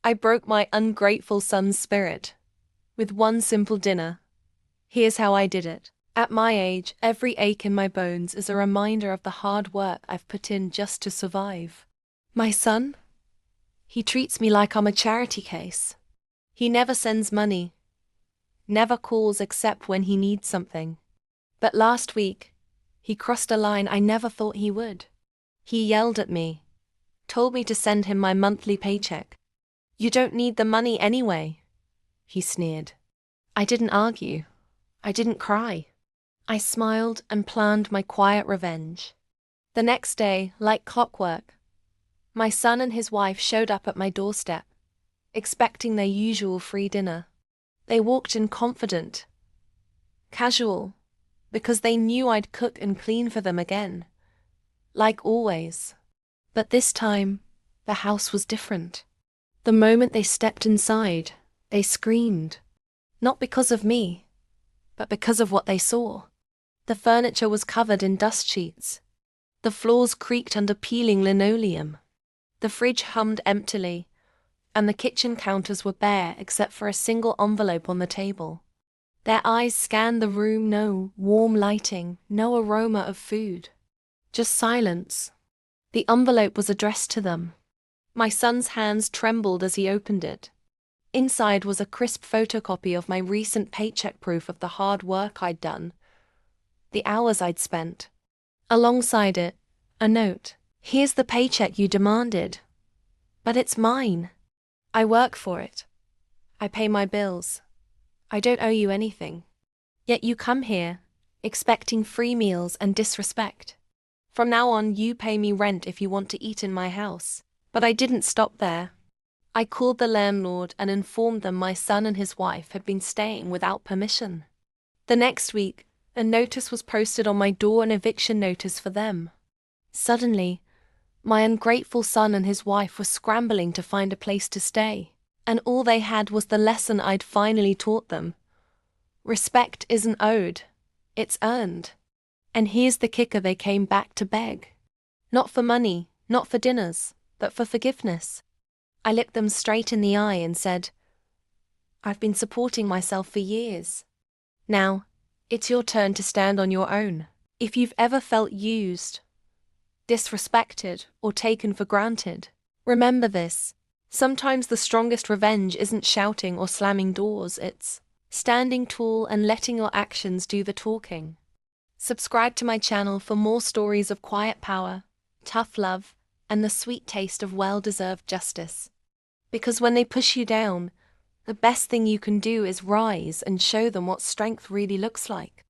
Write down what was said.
I broke my ungrateful son's spirit. With one simple dinner. Here's how I did it. At my age, every ache in my bones is a reminder of the hard work I've put in just to survive. My son? He treats me like I'm a charity case. He never sends money. Never calls except when he needs something. But last week, he crossed a line I never thought he would. He yelled at me. Told me to send him my monthly paycheck. You don't need the money anyway, he sneered. I didn't argue. I didn't cry. I smiled and planned my quiet revenge. The next day, like clockwork, my son and his wife showed up at my doorstep, expecting their usual free dinner. They walked in confident, casual, because they knew I'd cook and clean for them again. Like always. But this time, the house was different. The moment they stepped inside, they screamed. Not because of me, but because of what they saw. The furniture was covered in dust sheets. The floors creaked under peeling linoleum. The fridge hummed emptily, and the kitchen counters were bare except for a single envelope on the table. Their eyes scanned the room, no warm lighting, no aroma of food. Just silence. The envelope was addressed to them. My son's hands trembled as he opened it. Inside was a crisp photocopy of my recent paycheck, proof of the hard work I'd done, the hours I'd spent. Alongside it, a note. Here's the paycheck you demanded. But it's mine. I work for it. I pay my bills. I don't owe you anything. Yet you come here, expecting free meals and disrespect. From now on, you pay me rent if you want to eat in my house. But I didn't stop there. I called the landlord and informed them my son and his wife had been staying without permission. The next week, a notice was posted on my door, an eviction notice for them. Suddenly, my ungrateful son and his wife were scrambling to find a place to stay, and all they had was the lesson I'd finally taught them. Respect isn't owed, it's earned. And here's the kicker, they came back to beg. Not for money, not for dinners, but for forgiveness. I looked them straight in the eye and said, I've been supporting myself for years. Now, it's your turn to stand on your own. If you've ever felt used, disrespected, or taken for granted, remember this. Sometimes the strongest revenge isn't shouting or slamming doors, it's standing tall and letting your actions do the talking. Subscribe to my channel for more stories of quiet power, tough love, and the sweet taste of well-deserved justice. Because when they push you down, the best thing you can do is rise and show them what strength really looks like.